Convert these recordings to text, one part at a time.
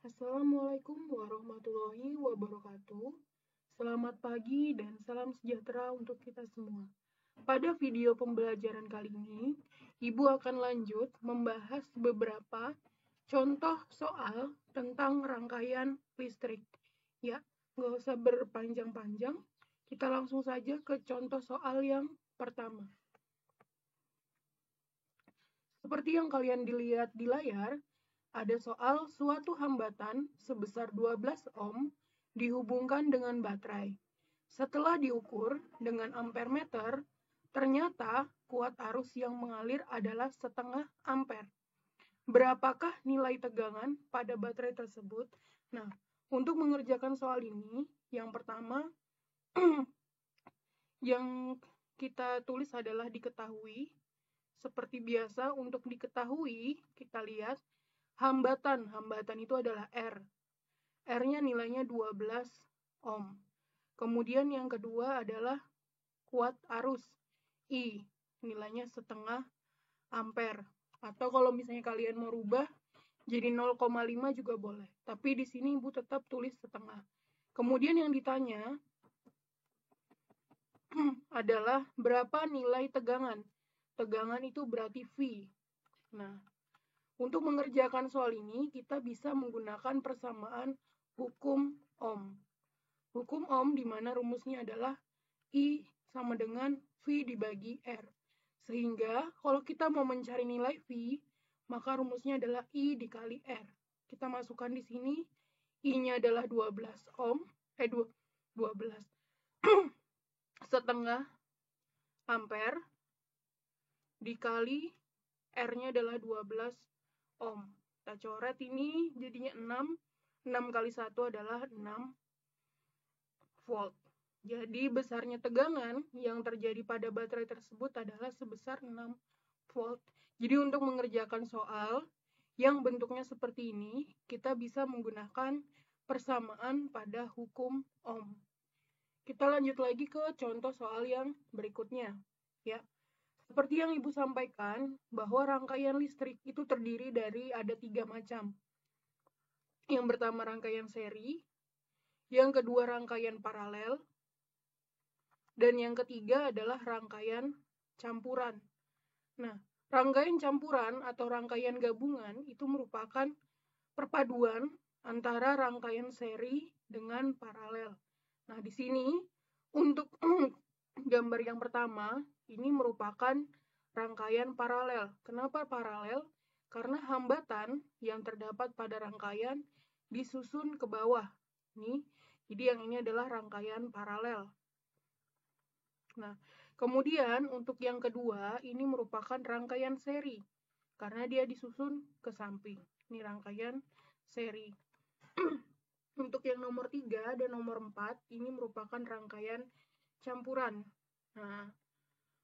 Assalamualaikum warahmatullahi wabarakatuh. Selamat pagi dan salam sejahtera untuk kita semua. Pada video pembelajaran kali ini, Ibu akan lanjut membahas beberapa contoh soal tentang rangkaian listrik. Ya, nggak usah berpanjang-panjang, kita langsung saja ke contoh soal yang pertama. Seperti yang kalian dilihat di layar, ada soal suatu hambatan sebesar 12 ohm dihubungkan dengan baterai. Setelah diukur dengan ampere meter, ternyata kuat arus yang mengalir adalah setengah ampere. Berapakah nilai tegangan pada baterai tersebut? Nah, untuk mengerjakan soal ini, yang pertama yang kita tulis adalah diketahui. Seperti biasa, untuk diketahui, kita lihat hambatan. Hambatan itu adalah R. R-nya nilainya 12 ohm. Kemudian yang kedua adalah kuat arus. I, nilainya setengah ampere. Atau kalau misalnya kalian mau rubah, jadi 0,5 juga boleh. Tapi di sini Ibu tetap tulis setengah. Kemudian yang ditanya adalah berapa nilai tegangan. Tegangan itu berarti V. Nah, untuk mengerjakan soal ini, kita bisa menggunakan persamaan hukum Ohm. Hukum Ohm di mana rumusnya adalah I sama dengan V dibagi R. Sehingga kalau kita mau mencari nilai V, maka rumusnya adalah I dikali R. Kita masukkan di sini, I-nya adalah 12 ohm, 12 setengah ampere dikali R-nya adalah 12 ohm. Kita coret ini jadinya 6. 6 kali 1 adalah 6 volt. Jadi besarnya tegangan yang terjadi pada baterai tersebut adalah sebesar 6 volt. Jadi untuk mengerjakan soal yang bentuknya seperti ini, kita bisa menggunakan persamaan pada hukum Ohm. Kita lanjut lagi ke contoh soal yang berikutnya. Ya. Seperti yang Ibu sampaikan, bahwa rangkaian listrik itu terdiri dari ada 3 macam. Yang pertama rangkaian seri, yang kedua rangkaian paralel, dan yang ketiga adalah rangkaian campuran. Nah, rangkaian campuran atau rangkaian gabungan itu merupakan perpaduan antara rangkaian seri dengan paralel. Nah, di sini untuk gambar yang pertama, ini merupakan rangkaian paralel. Kenapa paralel? Karena hambatan yang terdapat pada rangkaian disusun ke bawah. Nih, jadi yang ini adalah rangkaian paralel. Nah, kemudian untuk yang kedua, ini merupakan rangkaian seri. Karena dia disusun ke samping. Ini rangkaian seri. Untuk yang nomor 3 dan nomor 4, ini merupakan rangkaian campuran. Nah,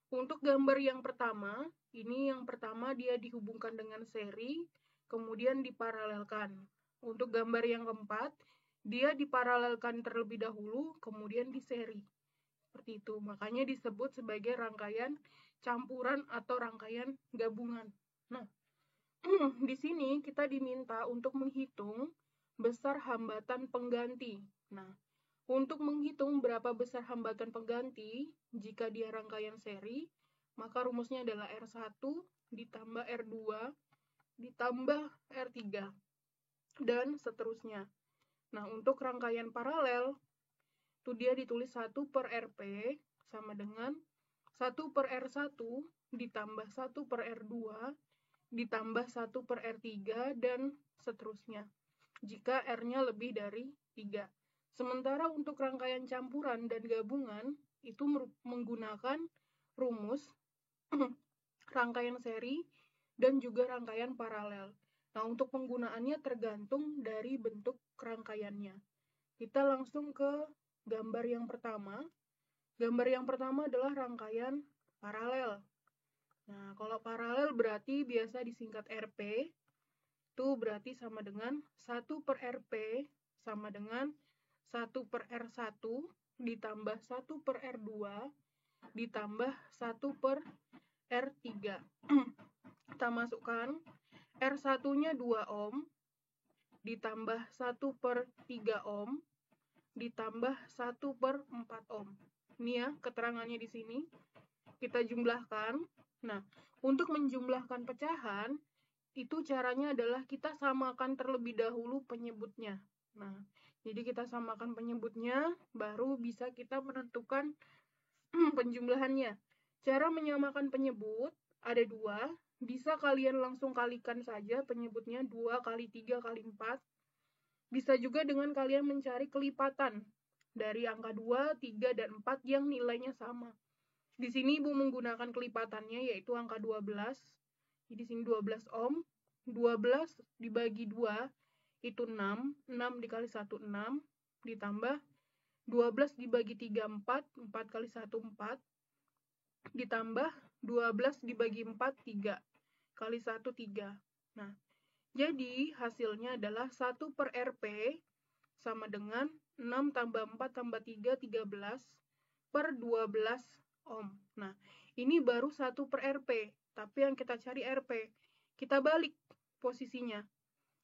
untuk gambar yang pertama, ini yang pertama dia dihubungkan dengan seri, kemudian diparalelkan. Untuk gambar yang keempat, dia diparalelkan terlebih dahulu, kemudian diseri. Seperti itu, makanya disebut sebagai rangkaian campuran atau rangkaian gabungan. Nah, di sini kita diminta untuk menghitung besar hambatan pengganti. Nah, untuk menghitung berapa besar hambatan pengganti jika dia rangkaian seri, maka rumusnya adalah R1 ditambah R2 ditambah R3 dan seterusnya. Nah, untuk rangkaian paralel itu dia ditulis 1 per Rp sama dengan 1 per R1 ditambah 1 per R2 ditambah 1 per R3 dan seterusnya jika R-nya lebih dari 3. Sementara untuk rangkaian campuran dan gabungan itu menggunakan rumus rangkaian seri dan juga rangkaian paralel. Nah, untuk penggunaannya tergantung dari bentuk rangkaiannya. Kita langsung ke gambar yang pertama. Gambar yang pertama adalah rangkaian paralel. Nah, kalau paralel berarti biasa disingkat RP. Itu berarti sama dengan 1 per Rp sama dengan 1 per R1 ditambah 1 per R2 ditambah 1 per R3. Kita masukkan R1-nya 2 ohm, ditambah 1/3 ohm ditambah 1/4 ohm. Ini ya keterangannya di sini. Kita jumlahkan. Nah, untuk menjumlahkan pecahan, itu caranya adalah kita samakan terlebih dahulu penyebutnya. Nah, jadi kita samakan penyebutnya, baru bisa kita menentukan penjumlahannya. Cara menyamakan penyebut ada dua. Bisa kalian langsung kalikan saja penyebutnya 2 kali 3 kali 4. Bisa juga dengan kalian mencari kelipatan dari angka 2, 3, dan 4 yang nilainya sama. Di sini Ibu menggunakan kelipatannya yaitu angka 12. Jadi di sini 12 ohm. 12 dibagi 2 itu 6. 6 dikali 1, 6. Ditambah 12 dibagi 3, 4. 4 kali 1, 4. Ditambah 12 dibagi 4, 3. Kali 1, 3. Nah, jadi hasilnya adalah 1/Rp sama dengan 6 tambah 4 tambah 3, 13/12 ohm. Nah, ini baru 1/Rp, tapi yang kita cari Rp. Kita balik posisinya.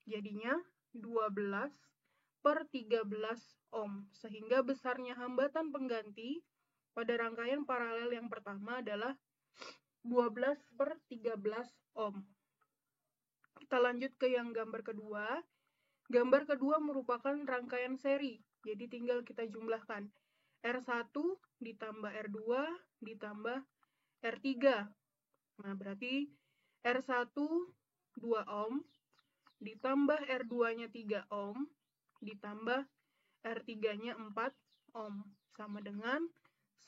Jadinya 12/13 ohm. Sehingga besarnya hambatan pengganti pada rangkaian paralel yang pertama adalah 12/13 ohm. Kita lanjut ke yang gambar kedua. Gambar kedua merupakan rangkaian seri. Jadi tinggal kita jumlahkan. R1 ditambah R2 ditambah R3. Nah, berarti R1 2 ohm ditambah R2-nya 3 ohm ditambah R3-nya 4 ohm sama dengan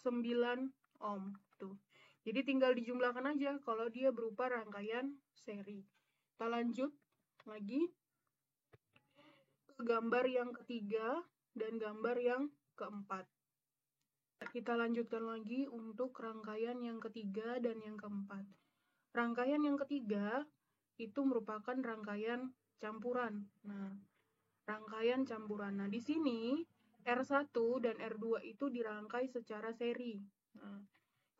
9 ohm. Tuh. Jadi tinggal dijumlahkan aja kalau dia berupa rangkaian seri. Kita lanjut lagi ke gambar yang ketiga dan gambar yang keempat. Kita lanjutkan lagi untuk rangkaian yang ketiga dan yang keempat. Rangkaian yang ketiga itu merupakan rangkaian campuran. Nah, rangkaian campuran. Nah, di sini R1 dan R2 itu dirangkai secara seri. Nah,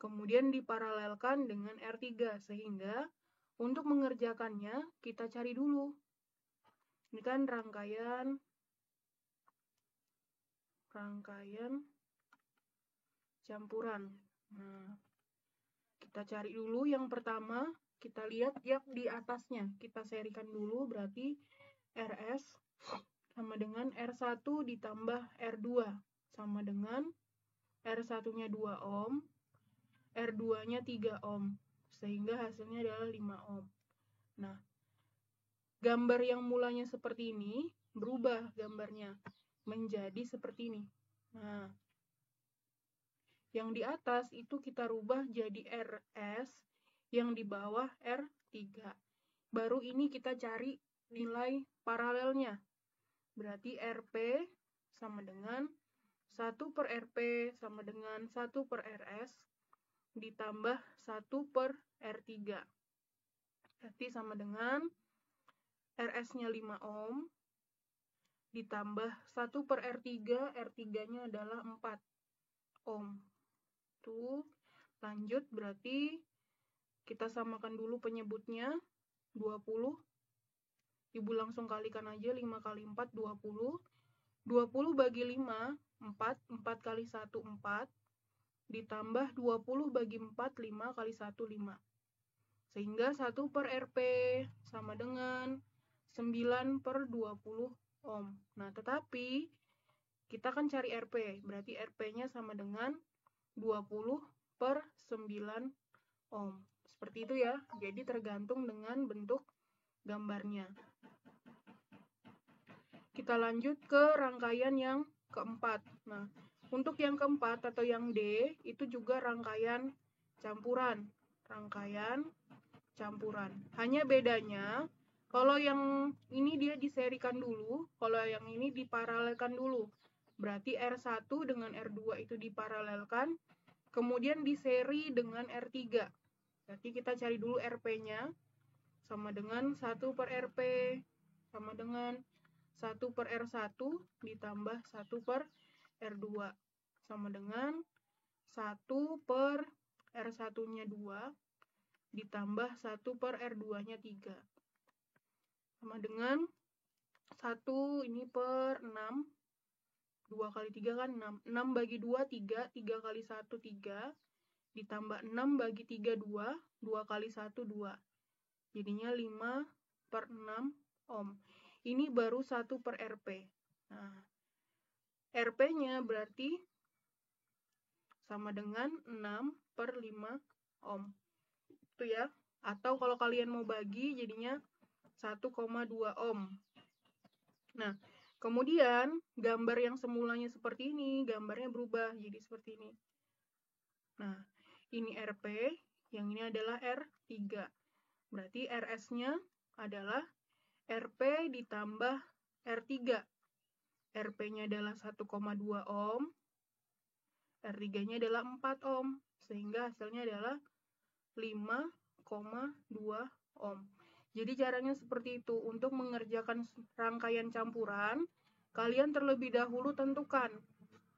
kemudian diparalelkan dengan R3 sehingga untuk mengerjakannya kita cari dulu. Ini kan rangkaian campuran. Nah, kita cari dulu yang pertama, kita lihat yang di atasnya. Kita serikan dulu, berarti RS sama dengan R1 ditambah R2 sama dengan R1-nya 2 ohm, R2-nya 3 ohm, sehingga hasilnya adalah 5 ohm. Nah, gambar yang mulanya seperti ini berubah gambarnya menjadi seperti ini. Nah, yang di atas itu kita rubah jadi RS, yang di bawah R3. Baru ini kita cari nilai paralelnya. Berarti RP sama dengan 1/Rp sama dengan 1/Rs ditambah 1/R3. Berarti sama dengan RS-nya 5 ohm ditambah 1/R3, R3-nya adalah 4 ohm. Tuh, lanjut berarti kita samakan dulu penyebutnya 20. Ibu langsung kalikan aja 5 kali 4 20. 20 bagi 5 4, 4 kali 1 4 ditambah 20 bagi 4 5 kali 1 5. Sehingga 1/Rp sama dengan 9/20 ohm. Nah, tetapi kita kan cari Rp, berarti Rp-nya sama dengan 20/9 ohm. Seperti itu ya. Jadi tergantung dengan bentuk gambarnya. Kita lanjut ke rangkaian yang keempat. Nah, untuk yang keempat atau yang D itu juga rangkaian campuran. Rangkaian campuran. Hanya bedanya kalau yang ini dia diserikan dulu, kalau yang ini diparalelkan dulu. Berarti R1 dengan R2 itu diparalelkan, kemudian diseri dengan R3. Berarti kita cari dulu Rp-nya, sama dengan 1/Rp, sama dengan 1/R1 ditambah 1/R2, sama dengan 1/R1-nya 2, ditambah 1/R2-nya 3. Sama dengan 1 ini per 6. 2 kali 3 kan 6. 6 bagi 2, 3. 3 kali 1, 3. Ditambah 6 bagi 3, 2. 2 kali 1, 2. Jadinya 5 per 6 ohm. Ini baru 1 per Rp. Nah, Rp-nya berarti sama dengan 6 per 5 ohm. Itu ya. Atau kalau kalian mau bagi, jadinya 1,2 ohm. Nah, kemudian gambar yang semulanya seperti ini, gambarnya berubah jadi seperti ini. Nah, ini Rp, yang ini adalah R3. Berarti RS-nya adalah Rp ditambah R3. Rp-nya adalah 1,2 ohm, R3-nya adalah 4 ohm, sehingga hasilnya adalah 5,2 ohm. Jadi caranya seperti itu. Untuk mengerjakan rangkaian campuran, kalian terlebih dahulu tentukan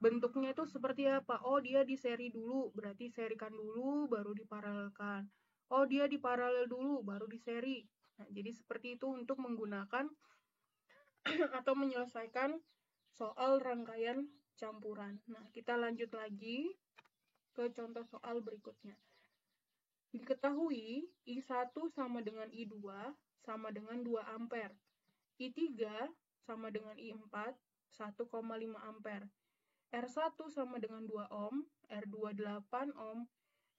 bentuknya itu seperti apa. Oh, dia di seri dulu, berarti serikan dulu, baru diparalelkan. Oh, dia diparalel dulu, baru di seri. Nah, jadi seperti itu untuk menggunakan atau menyelesaikan soal rangkaian campuran. Nah, kita lanjut lagi ke contoh soal berikutnya. Diketahui I1 sama dengan I2 sama dengan 2 ampere. I3 sama dengan I4 1,5 ampere. R1 sama dengan 2 ohm, R2 8 ohm,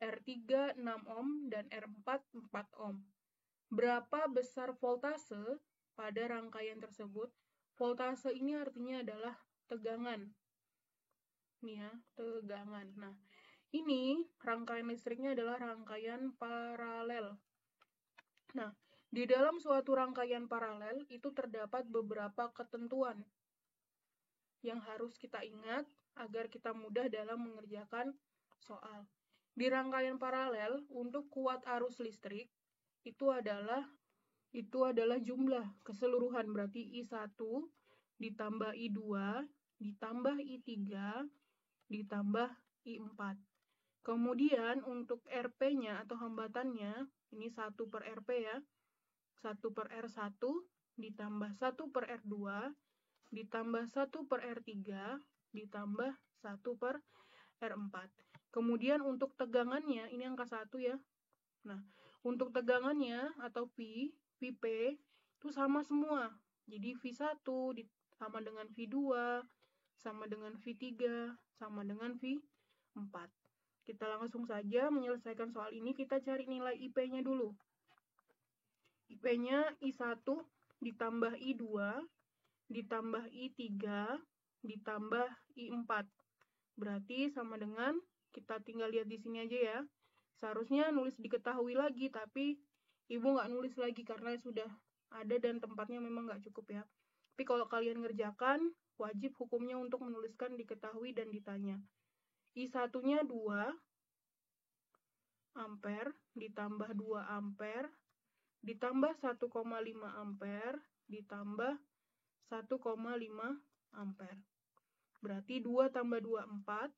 R3 6 ohm, dan R4 4 ohm. Berapa besar voltase pada rangkaian tersebut? Voltase ini artinya adalah tegangan. Nih ya, tegangan. Nah, ini rangkaian listriknya adalah rangkaian paralel. Nah, di dalam suatu rangkaian paralel itu terdapat beberapa ketentuan yang harus kita ingat agar kita mudah dalam mengerjakan soal. Di rangkaian paralel, untuk kuat arus listrik itu adalah jumlah keseluruhan, berarti I1 ditambah I2 ditambah I3 ditambah I4. Kemudian untuk Rp-nya atau hambatannya, ini 1 per Rp ya, 1 per R1 ditambah 1 per R2 ditambah 1 per R3 ditambah 1 per R4. Kemudian untuk tegangannya, ini angka 1 ya. Nah, untuk tegangannya atau P itu sama semua. Jadi V1 sama dengan V2, sama dengan V3, sama dengan V4. Kita langsung saja menyelesaikan soal ini, kita cari nilai IP-nya dulu. IP-nya I1 ditambah I2 ditambah I3 ditambah I4. Berarti sama dengan, kita tinggal lihat di sini aja ya. Seharusnya nulis diketahui lagi, tapi ibu nggak nulis lagi karena sudah ada dan tempatnya memang nggak cukup ya. Tapi kalau kalian ngerjakan, wajib hukumnya untuk menuliskan diketahui dan ditanya. I1-nya 2 ampere ditambah 2 ampere ditambah 1,5 ampere ditambah 1,5 ampere. Berarti 2 tambah 2, 4.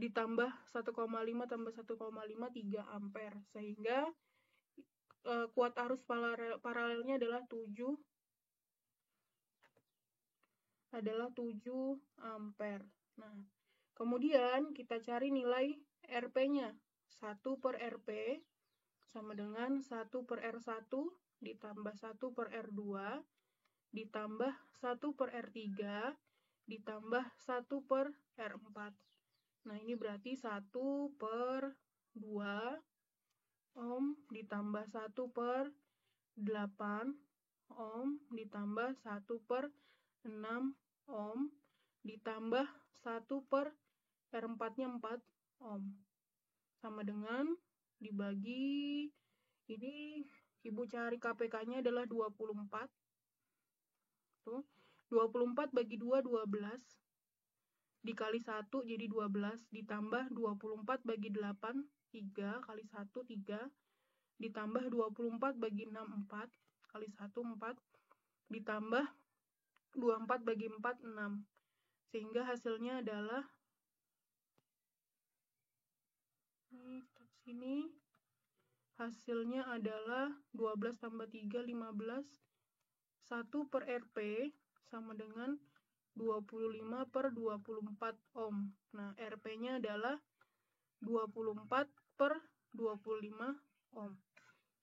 Ditambah 1,5 tambah 1,5, 3 ampere. Sehingga kuat arus paralelnya adalah 7 ampere. Nah, kemudian kita cari nilai Rp-nya. 1 per Rp sama dengan 1 per R1 ditambah 1 per R2 ditambah 1 per R3 ditambah 1 per R4. Nah, ini berarti 1 per 2 ohm ditambah 1 per 8 ohm ditambah 1 per 6 ohm ditambah 1 per R4-nya 4 ohm. Sama dengan dibagi, ini ibu cari KPK-nya adalah 24. Tuh, 24 bagi 2, 12. Dikali 1 jadi 12. Ditambah 24 bagi 8, 3. Kali 1, 3. Ditambah 24 bagi 6, 4. Kali 1, 4. Ditambah 24 bagi 4, 6. Sehingga hasilnya adalah, sini hasilnya adalah 12 tambah 3, 15, 1 per Rp sama dengan 25 per 24 ohm. Nah, Rp-nya adalah 24 per 25 ohm.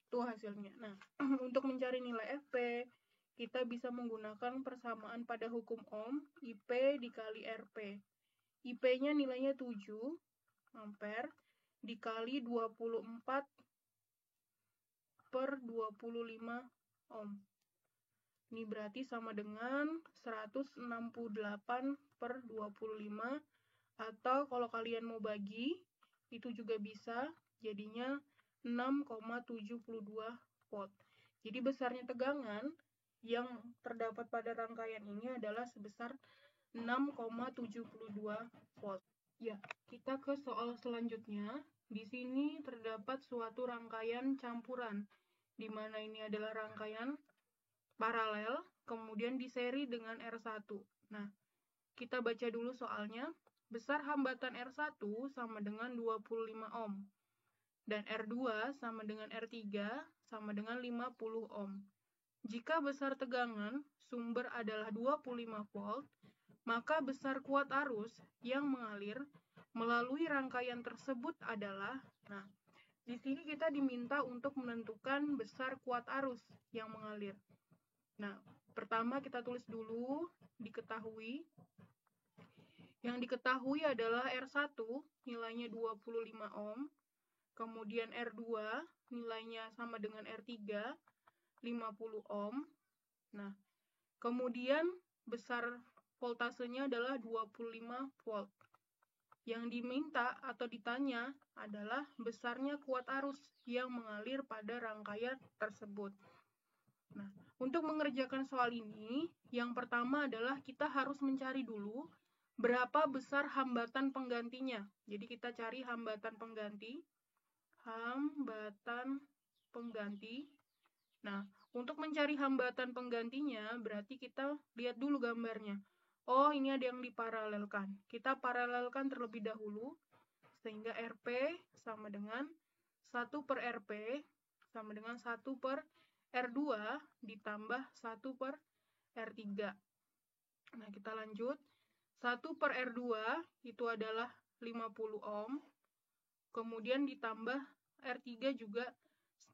Itu hasilnya. Nah, untuk mencari nilai Fp, kita bisa menggunakan persamaan pada hukum Ohm, IP dikali Rp. IP-nya nilainya 7 ampere dikali 24 per 25 ohm. Ini berarti sama dengan 168 per 25, atau kalau kalian mau bagi, itu juga bisa, jadinya 6,72 volt. Jadi besarnya tegangan yang terdapat pada rangkaian ini adalah sebesar 6,72 volt. Ya, kita ke soal selanjutnya. Di sini terdapat suatu rangkaian campuran, di mana ini adalah rangkaian paralel, kemudian diseri dengan R1. Nah, kita baca dulu soalnya. Besar hambatan R1 sama dengan 25 ohm. Dan R2 sama dengan R3 sama dengan 50 ohm. Jika besar tegangan sumber adalah 25 volt, maka besar kuat arus yang mengalir melalui rangkaian tersebut adalah, nah, di sini kita diminta untuk menentukan besar kuat arus yang mengalir. Nah, pertama kita tulis dulu diketahui. Yang diketahui adalah R1 nilainya 25 ohm, kemudian R2 nilainya sama dengan R3 50 ohm. Nah, kemudian besar voltasenya adalah 25 volt. Yang diminta atau ditanya adalah besarnya kuat arus yang mengalir pada rangkaian tersebut. Nah, untuk mengerjakan soal ini, yang pertama adalah kita harus mencari dulu berapa besar hambatan penggantinya. Jadi kita cari hambatan pengganti. Hambatan pengganti. Nah, untuk mencari hambatan penggantinya, berarti kita lihat dulu gambarnya. Oh, ini ada yang diparalelkan. Kita paralelkan terlebih dahulu, sehingga Rp sama dengan 1 per Rp sama dengan 1 per R2 ditambah 1 per R3. Nah, kita lanjut. 1 per R2 itu adalah 50 ohm. Kemudian ditambah R3 juga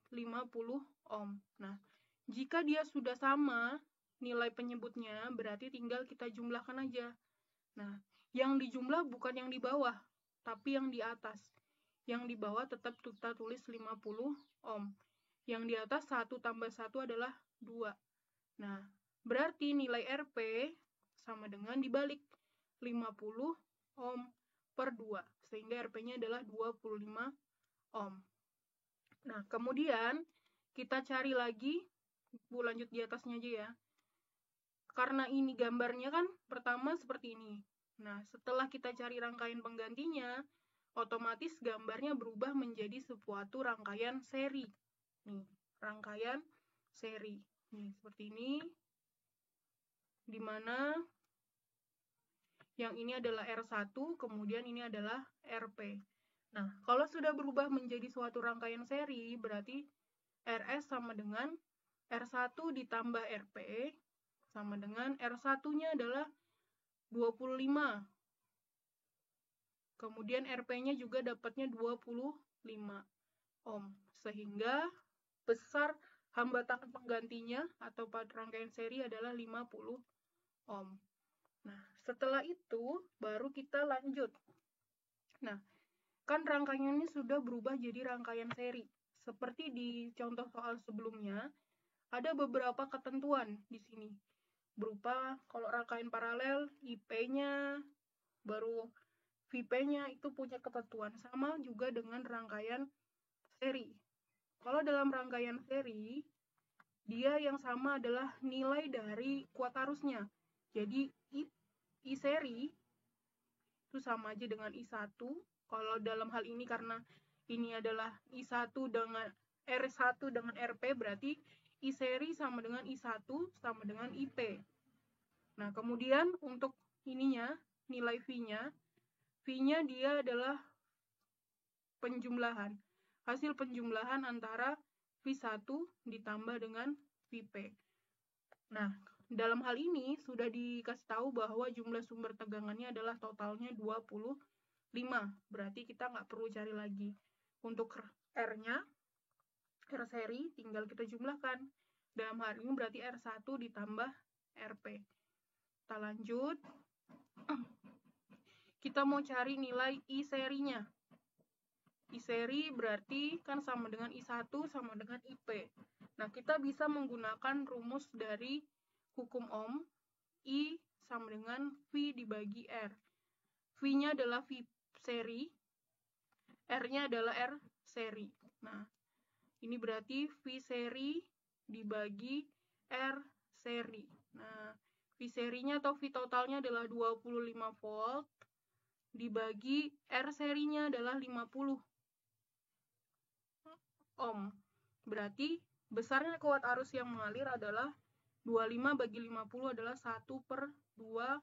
50 ohm. Nah, jika dia sudah sama nilai penyebutnya, berarti tinggal kita jumlahkan aja. Nah, yang dijumlah bukan yang di bawah, tapi yang di atas. Yang di bawah tetap kita tulis 50 ohm. Yang di atas 1 tambah 1 adalah 2. Nah, berarti nilai Rp sama dengan dibalik 50 ohm per 2. Sehingga Rp-nya adalah 25 ohm. Nah, kemudian kita cari lagi, Bu lanjut di atasnya aja ya. Karena ini gambarnya kan pertama seperti ini. Nah, setelah kita cari rangkaian penggantinya, otomatis gambarnya berubah menjadi suatu rangkaian seri. Nih, rangkaian seri. Nih, seperti ini. Di mana yang ini adalah R1, kemudian ini adalah Rp. Nah, kalau sudah berubah menjadi suatu rangkaian seri, berarti RS sama dengan R1 ditambah Rp sama dengan R1-nya adalah 25. Kemudian Rp-nya juga dapatnya 25 ohm. Sehingga besar hambatan penggantinya atau pada rangkaian seri adalah 50 ohm. Nah, setelah itu baru kita lanjut. Nah, kan rangkaiannya sudah berubah jadi rangkaian seri. Seperti di contoh soal sebelumnya, ada beberapa ketentuan di sini. Berupa kalau rangkaian paralel, IP-nya, baru VP-nya itu punya ketentuan. Sama juga dengan rangkaian seri. Kalau dalam rangkaian seri, dia yang sama adalah nilai dari kuat arusnya. Jadi I seri itu sama aja dengan I1. Kalau dalam hal ini karena ini adalah I1 dengan R1 dengan RP, berarti I seri sama dengan I1 sama dengan IP. Nah, kemudian untuk ininya, nilai V-nya dia adalah penjumlahan. Hasil penjumlahan antara V1 ditambah dengan VP. Nah, dalam hal ini sudah dikasih tahu bahwa jumlah sumber tegangannya adalah totalnya 25. Berarti kita nggak perlu cari lagi. Untuk R-nya, R seri, tinggal kita jumlahkan. Dalam hal ini berarti R1 ditambah RP. Kita lanjut. Kita mau cari nilai I serinya. I seri berarti kan sama dengan I1 sama dengan IP. Nah, kita bisa menggunakan rumus dari hukum Ohm. I sama dengan V dibagi R. V-nya adalah V seri, R-nya adalah R seri. Nah, ini berarti V seri dibagi R seri. Nah, V serinya atau V totalnya adalah 25 volt dibagi R serinya adalah 50 ohm. Berarti besarnya kuat arus yang mengalir adalah 25 bagi 50 adalah 1/2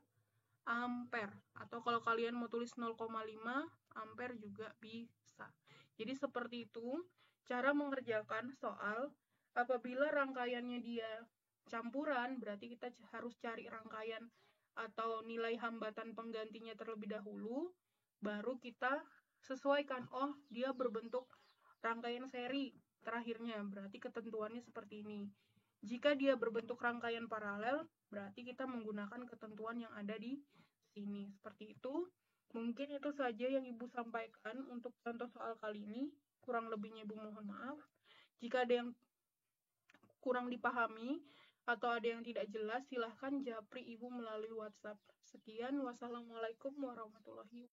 ampere. Atau kalau kalian mau tulis 0,5 ampere juga bisa. Jadi seperti itu cara mengerjakan soal. Apabila rangkaiannya dia campuran, berarti kita harus cari rangkaian atau nilai hambatan penggantinya terlebih dahulu, baru kita sesuaikan, oh dia berbentuk rangkaian seri terakhirnya, berarti ketentuannya seperti ini. Jika dia berbentuk rangkaian paralel, berarti kita menggunakan ketentuan yang ada di sini. Seperti itu. Mungkin itu saja yang Ibu sampaikan untuk contoh soal kali ini. Kurang lebihnya Ibu mohon maaf. Jika ada yang kurang dipahami atau ada yang tidak jelas, silahkan japri Ibu melalui WhatsApp. Sekian, wassalamualaikum warahmatullahi wabarakatuh.